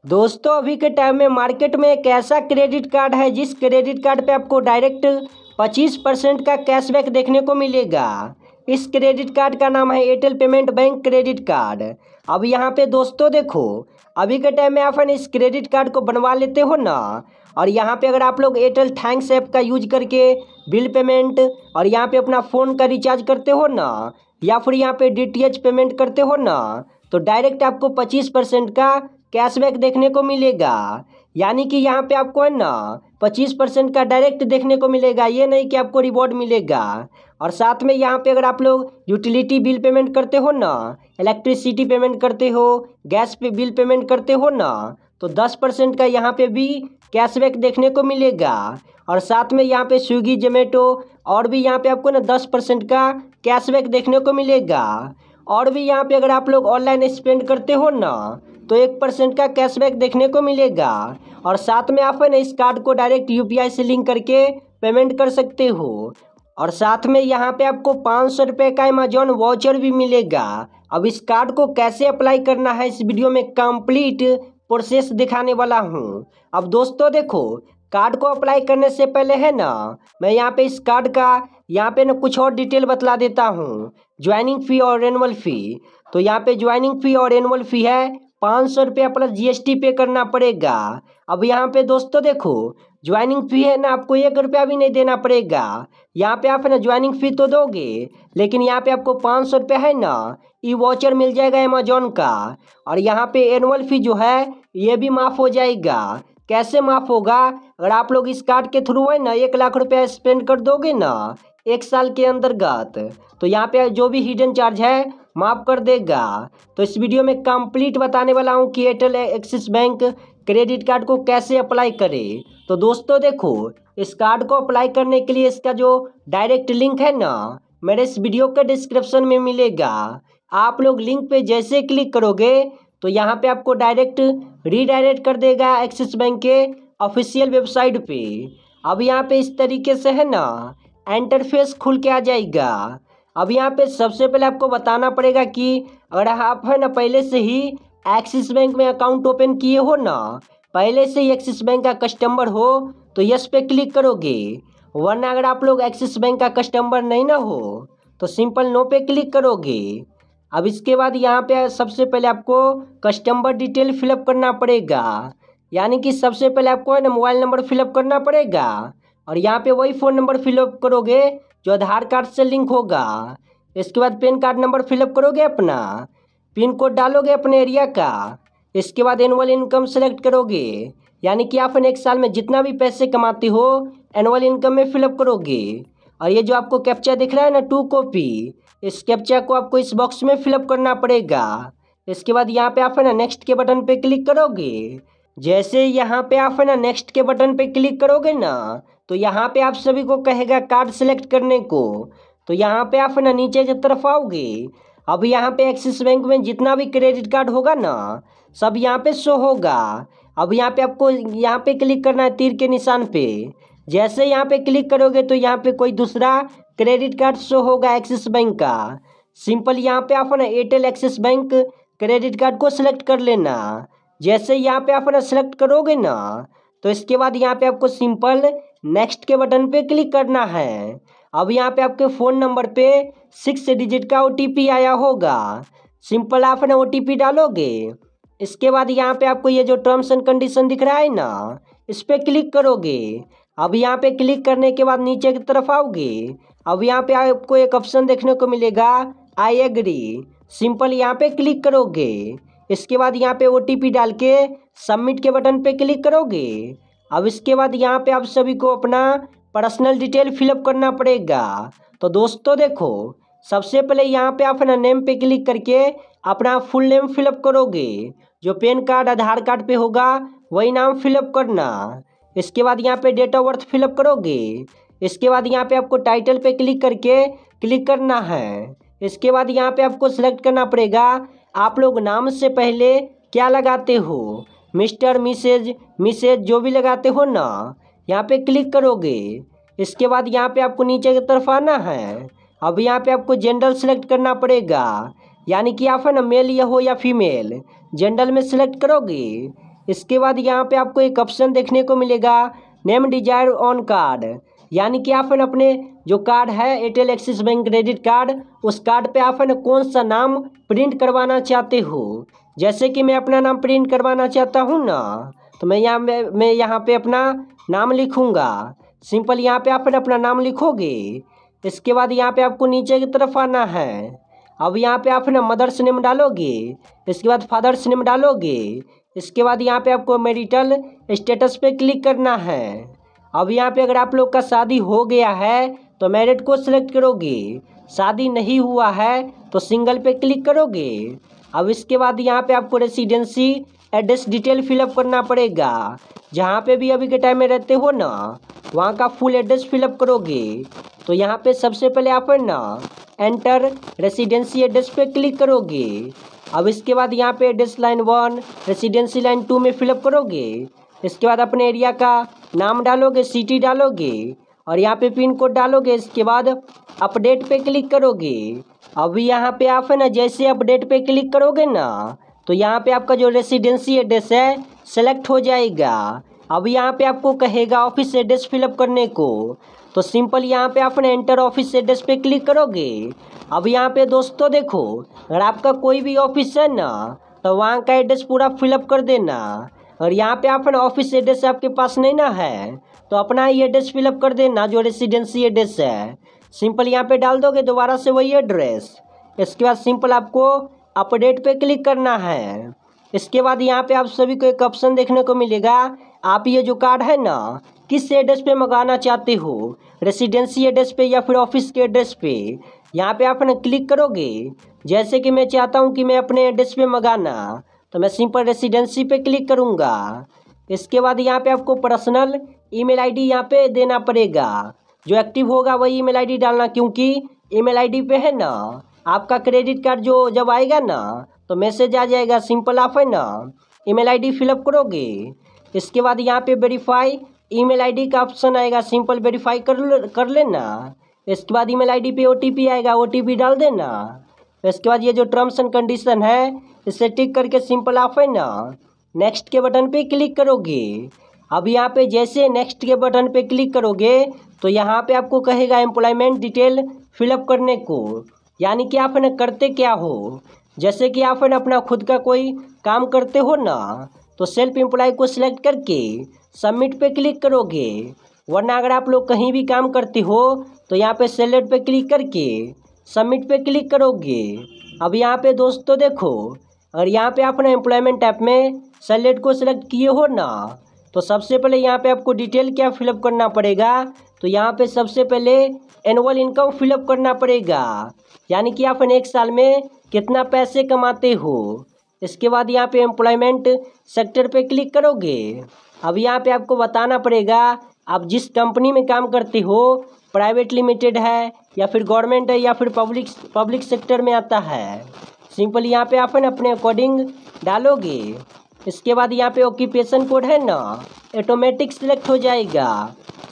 दोस्तों अभी के टाइम में मार्केट में एक ऐसा क्रेडिट कार्ड है जिस क्रेडिट कार्ड पे आपको डायरेक्ट 25% का कैशबैक देखने को मिलेगा। इस क्रेडिट कार्ड का नाम है Airtel payment bank credit card. अब यहाँ पे दोस्तों देखो, अभी के टाइम में आप इस क्रेडिट कार्ड को बनवा लेते हो ना, और यहाँ पे अगर आप लोग एयरटेल थैंक्स ऐप का यूज करके बिल पेमेंट और यहाँ पे अपना फ़ोन का रिचार्ज करते हो ना, या फिर यहाँ पे डीटीएच पेमेंट करते हो ना, तो डायरेक्ट आपको 25% का कैशबैक देखने को मिलेगा। यानी कि यहाँ पे आपको है ना 25% का डायरेक्ट देखने को मिलेगा, ये नहीं कि आपको रिवॉर्ड मिलेगा। और साथ में यहाँ पे अगर आप लोग यूटिलिटी बिल पेमेंट करते हो ना, इलेक्ट्रिसिटी पेमेंट करते हो, गैस पे बिल पेमेंट करते हो ना, तो 10% का यहाँ पे भी कैशबैक देखने को मिलेगा। और साथ में यहाँ पे स्विगी जोमेटो और भी यहाँ पे आपको ना 10% का कैशबैक देखने को मिलेगा। और भी यहाँ पे अगर आप लोग ऑनलाइन स्पेंड करते हो ना, तो 1% का कैशबैक देखने को मिलेगा। और साथ में आप है ना इस कार्ड को डायरेक्ट यूपीआई से लिंक करके पेमेंट कर सकते हो। और साथ में यहाँ पे आपको 500 रुपये का अमेजॉन वाउचर भी मिलेगा। अब इस कार्ड को कैसे अप्लाई करना है इस वीडियो में कंप्लीट प्रोसेस दिखाने वाला हूँ। अब दोस्तों देखो, कार्ड को अप्लाई करने से पहले है ना, मैं यहाँ पे इस कार्ड का यहाँ पे ना कुछ और डिटेल बतला देता हूँ। ज्वाइनिंग फ़ी और एनुअल फ़ी, तो यहाँ पे ज्वाइनिंग फ़ी और एनुअल फ़ी है 500 रुपया प्लस जीएसटी पे करना पड़ेगा। अब यहाँ पे दोस्तों देखो, ज्वाइनिंग फ़ी है ना आपको 1 रुपया भी नहीं देना पड़ेगा। यहाँ पे आप है ना ज्वाइनिंग फ़ी तो दोगे, लेकिन यहाँ पे आपको 500 रुपया है ना ई वाउचर मिल जाएगा अमेजॉन का। और यहाँ पे एनुअल फ़ी जो है ये भी माफ़ हो जाएगा। कैसे माफ़ होगा? अगर आप लोग इस कार्ड के थ्रू है ना 1 लाख रुपया स्पेंड कर दोगे ना 1 साल के अंतर्गत, तो यहाँ पे जो भी हिडन चार्ज है माफ़ कर देगा। तो इस वीडियो में कंप्लीट बताने वाला हूँ कि Airtel axis bank credit card को कैसे अप्लाई करें। तो दोस्तों देखो, इस कार्ड को अप्लाई करने के लिए इसका जो डायरेक्ट लिंक है ना, मेरे इस वीडियो के डिस्क्रिप्शन में मिलेगा। आप लोग लिंक पे जैसे क्लिक करोगे तो यहाँ पे आपको डायरेक्ट रीडायरेक्ट कर देगा एक्सिस बैंक के ऑफिशियल वेबसाइट पे। अब यहाँ पे इस तरीके से है ना इंटरफेस खुल के आ जाएगा। अब यहाँ पे सबसे पहले आपको बताना पड़ेगा कि अगर आप है ना पहले से ही एक्सिस बैंक में अकाउंट ओपन किए हो ना, पहले से ही एक्सिस बैंक का कस्टमर हो, तो यस पे क्लिक करोगे। वरना अगर आप लोग एक्सिस बैंक का कस्टमर नहीं ना हो तो सिंपल नो पे क्लिक करोगे। अब इसके बाद यहाँ पे सबसे पहले आपको कस्टमर डिटेल फिलअप करना पड़ेगा। यानी कि सबसे पहले आपको है ना मोबाइल नंबर फिलअप करना पड़ेगा, और यहाँ पे वही फ़ोन नंबर फिलअप करोगे जो आधार कार्ड से लिंक होगा। इसके बाद पैन कार्ड नंबर फिलअप करोगे अपना, पिन कोड डालोगे अपने एरिया का। इसके बाद एनुअल इनकम सेलेक्ट करोगे, यानी कि आप 1 साल में जितना भी पैसे कमाते हो एनुअल इनकम में फिलअप करोगे। और ये जो आपको कैप्चा दिख रहा है ना 2 कॉपी, इस कैप्चा को आपको इस बॉक्स में फिलअप करना पड़ेगा। इसके बाद यहाँ पे आप है ना नेक्स्ट के बटन पे क्लिक करोगे। जैसे यहाँ पे आप है ना नेक्स्ट के बटन पे क्लिक करोगे ना, तो यहाँ पे आप सभी को कहेगा कार्ड सेलेक्ट करने को। तो यहाँ पे आप है ना नीचे की तरफ आओगे। अब यहाँ पे एक्सिस बैंक में जितना भी क्रेडिट कार्ड होगा ना, सब यहाँ पे शो होगा। अब यहाँ पे आपको यहाँ पे क्लिक करना है तीर के निशान पे। जैसे यहाँ पे क्लिक करोगे तो यहाँ पे कोई दूसरा क्रेडिट कार्ड शो होगा एक्सिस बैंक का। सिंपल यहाँ पे आप ना Airtel axis bank credit card को सिलेक्ट कर लेना। जैसे यहाँ पे आप ना सेलेक्ट करोगे ना, तो इसके बाद यहाँ पे आपको सिंपल नेक्स्ट के बटन पे क्लिक करना है। अब यहाँ पे आपके फ़ोन नंबर पे 6 डिजिट का OTP आया होगा। सिंपल आप ना OTP डालोगे। इसके बाद यहाँ पे आपको ये जो टर्म्स एंड कंडीशन दिख रहा है ना, इस पर क्लिक करोगे। अब यहाँ पे क्लिक करने के बाद नीचे की तरफ आओगे। अब यहाँ पे आपको एक ऑप्शन देखने को मिलेगा आई एग्री। सिंपल यहाँ पे क्लिक करोगे। इसके बाद यहाँ पे OTP डाल के सबमिट के बटन पे क्लिक करोगे। अब इसके बाद यहाँ पे आप सभी को अपना पर्सनल डिटेल फिलअप करना पड़ेगा। तो दोस्तों देखो, सबसे पहले यहाँ पे आप ना नेम पे क्लिक करके अपना फुल नेम फिलअप करोगे। जो पैन कार्ड आधार कार्ड पे होगा वही नाम फिलअप करना। इसके बाद यहाँ पे डेट ऑफ बर्थ फिलअप करोगे। इसके बाद यहाँ पे आपको टाइटल पे क्लिक करके क्लिक करना है। इसके बाद यहाँ पे आपको सेलेक्ट करना पड़ेगा आप लोग नाम से पहले क्या लगाते हो, मिस्टर मिसेज जो भी लगाते हो ना, यहाँ पे क्लिक करोगे। इसके बाद यहाँ पे आपको नीचे की तरफ आना है। अब यहाँ पे आपको जेंडर सेलेक्ट करना पड़ेगा, यानी कि आप है ना मेल या हो या फीमेल। जेंडर में सेलेक्ट करोगे। इसके बाद यहाँ पे आपको एक ऑप्शन देखने को मिलेगा नेम डिजायर ऑन कार्ड, यानी कि आप अपने जो कार्ड है Airtel axis bank credit card, उस कार्ड पे आप कौन सा नाम प्रिंट करवाना चाहते हो। जैसे कि मैं अपना नाम प्रिंट करवाना चाहता हूँ ना, तो मैं यहाँ पे अपना नाम लिखूँगा। सिंपल यहाँ पे आप अपना नाम लिखोगे। इसके बाद यहाँ पे आपको नीचे की तरफ आना है। अब यहाँ पे आप मदर्स नेम डालोगे, इसके बाद फादर्स नेम डालोगे। इसके बाद यहाँ पे आपको मैरिटल स्टेटस पे क्लिक करना है। अब यहाँ पे अगर आप लोग का शादी हो गया है तो मैरिड को सिलेक्ट करोगे, शादी नहीं हुआ है तो सिंगल पे क्लिक करोगे। अब इसके बाद यहाँ पे आपको रेसिडेंसी एड्रेस डिटेल फिलअप करना पड़ेगा। जहाँ पे भी अभी के टाइम में रहते हो ना, वहाँ का फुल एड्रेस फिलअप करोगे। तो यहाँ पे सबसे पहले आप ना एंटर रेसिडेंसी एड्रेस पे क्लिक करोगे। अब इसके बाद यहाँ पे एड्रेस लाइन 1 रेसिडेंसी लाइन 2 में फिलअप करोगे। इसके बाद अपने एरिया का नाम डालोगे, सिटी डालोगे और यहाँ पे पिन कोड डालोगे। इसके बाद अपडेट पे क्लिक करोगे। अभी यहाँ पे आप है ना जैसे अपडेट पे क्लिक करोगे ना, तो यहाँ पे आपका जो रेसिडेंसी एड्रेस है सेलेक्ट हो जाएगा। अब यहाँ पे आपको कहेगा ऑफिस एड्रेस फिलअप करने को, तो सिंपल यहाँ पे आप एंटर ऑफिस एड्रेस पे क्लिक करोगे। अब यहाँ पे दोस्तों देखो, अगर आपका कोई भी ऑफिस है ना, तो वहाँ का एड्रेस पूरा फिलअप कर देना। और यहाँ पे आप ऑफिस एड्रेस आपके पास नहीं ना है, तो अपना ही एड्रेस फिलअप कर देना जो रेसिडेंसी एड्रेस है। सिंपल यहाँ पे डाल दोगे दोबारा से वही एड्रेस। इसके बाद सिंपल आपको अपडेट पे क्लिक करना है। इसके बाद यहाँ पे आप सभी को एक ऑप्शन देखने को मिलेगा, आप ये जो कार्ड है ना किस एड्रेस पे मंगाना चाहते हो, रेसिडेंसी एड्रेस पे या फिर ऑफिस के एड्रेस पे। यहाँ पे आप ना क्लिक करोगे। जैसे कि मैं चाहता हूँ कि मैं अपने एड्रेस पे मंगाना, तो मैं सिंपल रेसिडेंसी पे क्लिक करूँगा। इसके बाद यहाँ पे आपको पर्सनल ईमेल आईडी यहाँ पे देना पड़ेगा। जो एक्टिव होगा वही ईमेल आईडी डालना, क्योंकि ईमेल आईडी पे है ना आपका क्रेडिट कार्ड जो जब आएगा ना तो मैसेज आ जाएगा। सिंपल आप है ना ईमेल आईडी फिलअप करोगे। इसके बाद यहाँ पे वेरीफाई ईमेल आईडी का ऑप्शन आएगा, सिंपल वेरीफाई कर लेना। इसके बाद ईमेल आईडी पे ओटीपी आएगा, ओटीपी डाल देना। इसके बाद ये जो टर्म्स एंड कंडीशन है इसे टिक करके सिंपल आप है ना नेक्स्ट के बटन पे क्लिक करोगे। अब यहाँ पे जैसे नेक्स्ट के बटन पे क्लिक करोगे तो यहाँ पे आपको कहेगा एम्प्लॉयमेंट डिटेल फिलअप करने को, यानी कि आप है ना करते क्या हो। जैसे कि आप है ना अपना खुद का कोई काम करते हो ना, तो सेल्फ एम्प्लॉय को सिलेक्ट करके सबमिट पे क्लिक करोगे। वरना अगर आप लोग कहीं भी काम करते हो तो यहाँ पे सेलेक्ट पे क्लिक करके सबमिट पे क्लिक करोगे। अब यहाँ पे दोस्तों देखो, अगर यहाँ पे आप ना एम्प्लॉयमेंट ऐप में सेलेक्ट को सिलेक्ट किए हो ना, तो सबसे पहले यहाँ पे आपको डिटेल क्या फिलअप करना पड़ेगा। तो यहाँ पे सबसे पहले एनुअल इनकम फिलअप करना पड़ेगा, यानी कि आप एक साल में कितना पैसे कमाते हो। इसके बाद यहाँ पे एम्प्लॉयमेंट सेक्टर पे क्लिक करोगे। अब यहाँ पे आपको बताना पड़ेगा आप जिस कंपनी में काम करते हो, प्राइवेट लिमिटेड है या फिर गवर्नमेंट है या फिर पब्लिक सेक्टर में आता है। सिंपल यहाँ पे आप अपने अकॉर्डिंग डालोगे। इसके बाद यहाँ पे ऑक्यूपेशन कोड है ना ऑटोमेटिक सिलेक्ट हो जाएगा।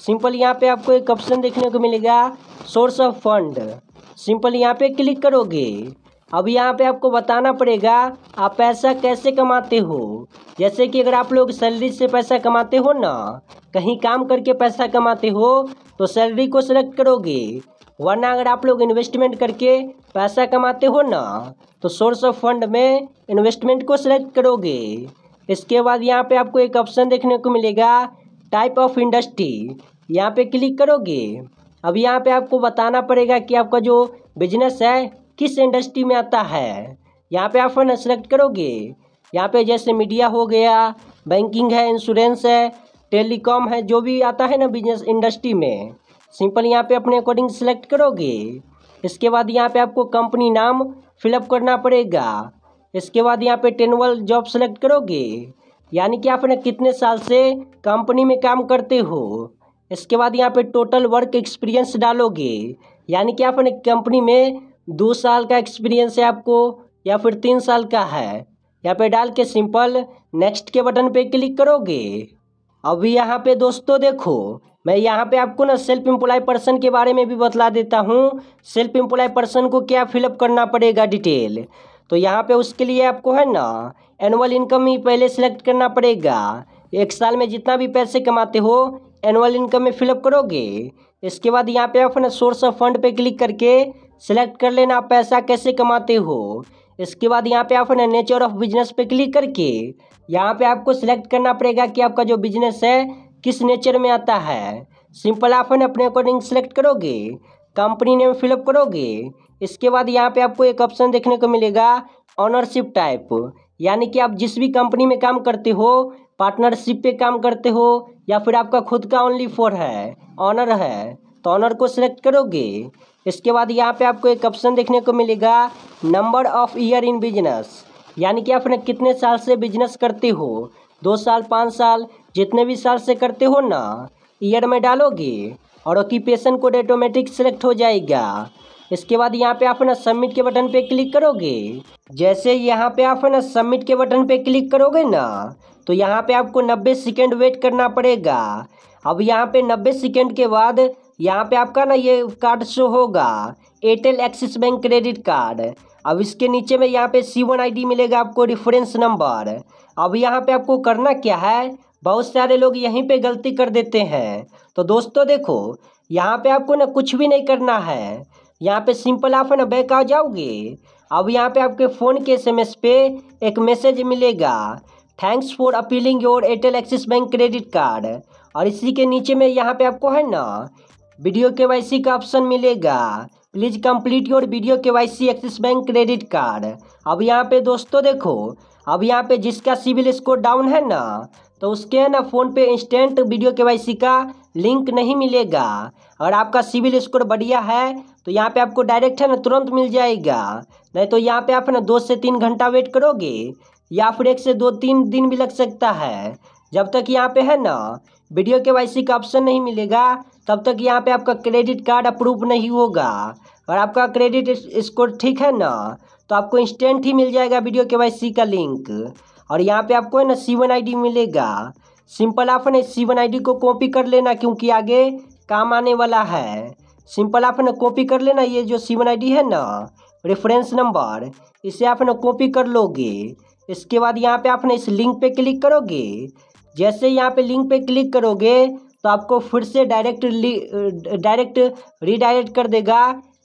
सिंपल यहाँ पे आपको एक ऑप्शन देखने को मिलेगा सोर्स ऑफ फंड, सिंपल यहाँ पे क्लिक करोगे। अब यहाँ पे आपको बताना पड़ेगा आप पैसा कैसे कमाते हो। जैसे कि अगर आप लोग सैलरी से पैसा कमाते हो ना, कहीं काम करके पैसा कमाते हो तो सैलरी को सिलेक्ट करोगे। वरना अगर आप लोग इन्वेस्टमेंट करके पैसा कमाते हो ना, तो सोर्स ऑफ फंड में इन्वेस्टमेंट को सिलेक्ट करोगे। इसके बाद यहाँ पे आपको एक ऑप्शन देखने को मिलेगा टाइप ऑफ इंडस्ट्री, यहाँ पे क्लिक करोगे। अब यहाँ पे आपको बताना पड़ेगा कि आपका जो बिजनेस है किस इंडस्ट्री में आता है। यहाँ पे आप ना सेलेक्ट करोगे। यहाँ पे जैसे मीडिया हो गया, बैंकिंग है, इंश्योरेंस है, टेलीकॉम है, जो भी आता है ना बिजनेस इंडस्ट्री में, सिंपल यहाँ पे अपने अकॉर्डिंग सेलेक्ट करोगे। इसके बाद यहाँ पे आपको कंपनी नाम फिलअप करना पड़ेगा। इसके बाद यहाँ पे टेनुअल जॉब सेलेक्ट करोगे, यानी कि आप ना कितने साल से कंपनी में काम करते हो। इसके बाद यहाँ पे टोटल वर्क एक्सपीरियंस डालोगे, यानी कि आप ना कंपनी में 2 साल का एक्सपीरियंस है आपको या फिर 3 साल का है। यहाँ पे डाल के सिंपल नेक्स्ट के बटन पे क्लिक करोगे। अभी यहाँ पे दोस्तों देखो, मैं यहाँ पे आपको ना सेल्फ एम्प्लॉय पर्सन के बारे में भी बतला देता हूँ। सेल्फ एम्प्लॉय पर्सन को क्या फिलअप करना पड़ेगा डिटेल। तो यहाँ पे उसके लिए आपको है ना एनुअल इनकम ही पहले सेलेक्ट करना पड़ेगा। एक साल में जितना भी पैसे कमाते हो एनुअल इनकम में फिलअप करोगे। इसके बाद यहाँ पे आप ना सोर्स ऑफ फंड पे क्लिक करके सिलेक्ट कर लेना आप पैसा कैसे कमाते हो। इसके बाद यहाँ पे आप ना नेचर ऑफ बिजनेस पे क्लिक करके यहाँ पे आपको सिलेक्ट करना पड़ेगा कि आपका जो बिजनेस है किस नेचर में आता है। सिंपल आप ना अपने अकॉर्डिंग सेलेक्ट करोगे, कंपनी नेम फिलअप करोगे। इसके बाद यहाँ पे आपको एक ऑप्शन देखने को मिलेगा ऑनरशिप टाइप, यानी कि आप जिस भी कंपनी में काम करते हो पार्टनरशिप पे काम करते हो या फिर आपका खुद का ओनली फॉर है ऑनर है तो ऑनर को सिलेक्ट करोगे। इसके बाद यहाँ पे आपको एक ऑप्शन देखने को मिलेगा number of year in business, यानी कि आप ना कितने साल से बिजनेस करते हो, 2 साल 5 साल जितने भी साल से करते हो ना ईयर में डालोगे और ऑक्यूपेशन कोड ऑटोमेटिक सेलेक्ट हो जाएगा। इसके बाद यहाँ पे आप ना सबमिट के बटन पे क्लिक करोगे। जैसे यहाँ पे आप ना सबमिट के बटन पे क्लिक करोगे ना तो यहाँ पे आपको 90 सेकेंड वेट करना पड़ेगा। अब यहाँ पे 90 सेकेंड के बाद यहाँ पे आपका ना ये कार्ड शो होगा Airtel axis bank credit card. अब इसके नीचे में यहाँ पे C1 ID मिलेगा आपको रेफरेंस नंबर। अब यहाँ पे आपको करना क्या है, बहुत सारे लोग यहीं पे गलती कर देते हैं। तो दोस्तों देखो यहाँ पे आपको ना कुछ भी नहीं करना है, यहाँ पे सिंपल आप ना बैक आ जाओगे। अब यहाँ पे आपके फ़ोन के SMS पे एक मैसेज मिलेगा thanks for appealing your Airtel axis bank credit card, और इसी के नीचे में यहाँ पे आपको है ना वीडियो KYC का ऑप्शन मिलेगा please complete your video KYC axis bank credit card. अब यहाँ पे दोस्तों देखो अब यहाँ पे जिसका सिविल स्कोर डाउन है ना तो उसके है ना फ़ोन पे इंस्टेंट वीडियो KYC का लिंक नहीं मिलेगा। और आपका सिविल स्कोर बढ़िया है तो यहाँ पे आपको डायरेक्ट है ना तुरंत मिल जाएगा, नहीं तो यहाँ पे आप ना 2 से 3 घंटा वेट करोगे या फिर 1 से 2-3 दिन भी लग सकता है। जब तक यहाँ पे है ना वीडियो KYC का ऑप्शन नहीं मिलेगा तब तक यहाँ पे आपका क्रेडिट कार्ड अप्रूव नहीं होगा। और आपका क्रेडिट स्कोर ठीक है ना तो आपको इंस्टेंट ही मिल जाएगा वीडियो KYC का लिंक। और यहाँ पे आपको है ना C1 ID मिलेगा। सिंपल आप ना C1 ID को कॉपी कर लेना क्योंकि आगे काम आने वाला है। सिंपल आप ना कॉपी कर लेना, ये जो C1 ID है ना रेफरेंस नंबर इसे आप ना कॉपी कर लोगे। इसके बाद यहाँ पे आप ना इस लिंक पे क्लिक करोगे। जैसे यहाँ पे लिंक पे क्लिक करोगे तो आपको फिर से डायरेक्ट रीडायरेक्ट कर देगा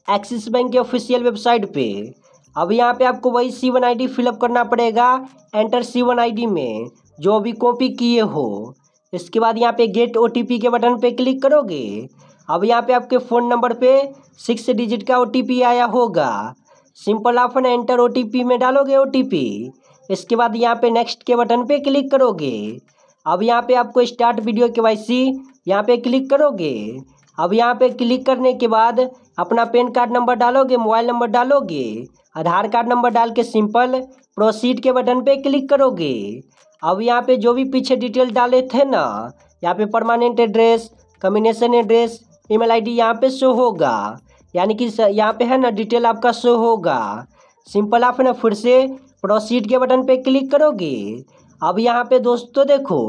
एक्सिस बैंक के ऑफिशियल वेबसाइट पे। अब यहाँ पे आपको वही C1 ID फिलअप करना पड़ेगा एंटर C1 ID में जो भी कॉपी किए हो। इसके बाद यहाँ पे गेट OTP के बटन पे क्लिक करोगे। अब यहाँ पे आपके फ़ोन नंबर पे 6 डिजिट का OTP आया होगा। सिंपल आप ना एंटर OTP में डालोगे OTP। इसके बाद यहाँ पे नेक्स्ट के बटन पे क्लिक करोगे। अब यहाँ पे आपको स्टार्ट वीडियो KYC यहाँ पे क्लिक करोगे। अब यहाँ पे क्लिक करने के बाद अपना पैन कार्ड नंबर डालोगे, मोबाइल नंबर डालोगे, आधार कार्ड नंबर डाल के सिंपल प्रोसीड के बटन पे क्लिक करोगे। अब यहाँ पे जो भी पीछे डिटेल डाले थे ना यहाँ पे permanent address, combination address, email ID यहाँ पे शो होगा, यानी कि यहाँ पे है ना डिटेल आपका शो होगा। सिंपल आप ना फिर से प्रोसीड के बटन पे क्लिक करोगे। अब यहाँ पे दोस्तों देखो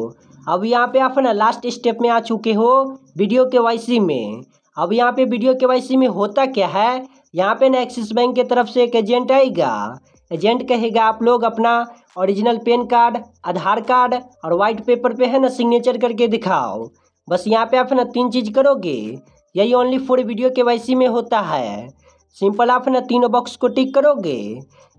अब यहाँ पे आप ना लास्ट स्टेप में आ चुके हो वीडियो KYC में। अब यहाँ पे वीडियो KYC में होता क्या है, यहाँ पे ना एक्सिस बैंक की तरफ से एक एजेंट आएगा। एजेंट कहेगा आप लोग अपना ओरिजिनल पैन कार्ड, आधार कार्ड और वाइट पेपर पे है ना सिग्नेचर करके दिखाओ। बस यहाँ पे आप ना 3 चीज़ करोगे, यही ओनली फॉर वीडियो KYC में होता है। सिंपल आप ना तीनों बॉक्स को टिक करोगे।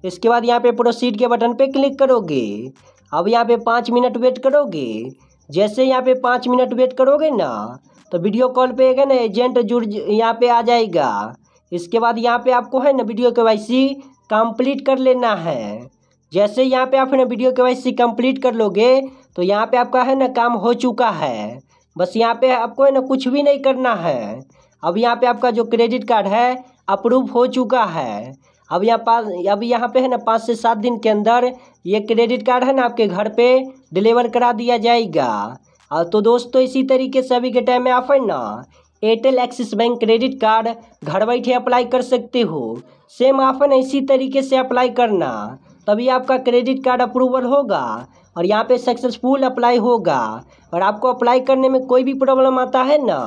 इसके बाद यहाँ पे प्रोसीड के बटन पे क्लिक करोगे। अब यहाँ पे 5 मिनट वेट करोगे। जैसे यहाँ पे 5 मिनट वेट करोगे ना तो वीडियो कॉल पे है ना एजेंट यहाँ पे आ जाएगा। इसके बाद यहाँ पे आपको है ना वीडियो KYC कंप्लीट कर लेना है। जैसे यहाँ पे आप है ना वीडियो KYC कंप्लीट कर लोगे तो यहाँ पे आपका है ना काम हो चुका है। बस यहाँ पे आपको है ना कुछ भी नहीं करना है। अब यहाँ पे आपका जो क्रेडिट कार्ड है अप्रूव हो चुका है। अब यहाँ पे है ना 5 से 7 दिन के अंदर ये क्रेडिट कार्ड है ना आपके घर पे डिलीवर करा दिया जाएगा। तो दोस्तों इसी तरीके से अभी के टाइम में आप है ना Airtel axis bank credit card घर बैठे अप्लाई कर सकते हो। सेम आप है ना इसी तरीके से अप्लाई करना, तभी आपका क्रेडिट कार्ड अप्रूवल होगा और यहाँ पे सक्सेसफुल अप्लाई होगा। और आपको अप्लाई करने में कोई भी प्रॉब्लम आता है ना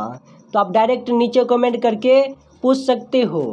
तो आप डायरेक्ट नीचे कमेंट करके पूछ सकते हो।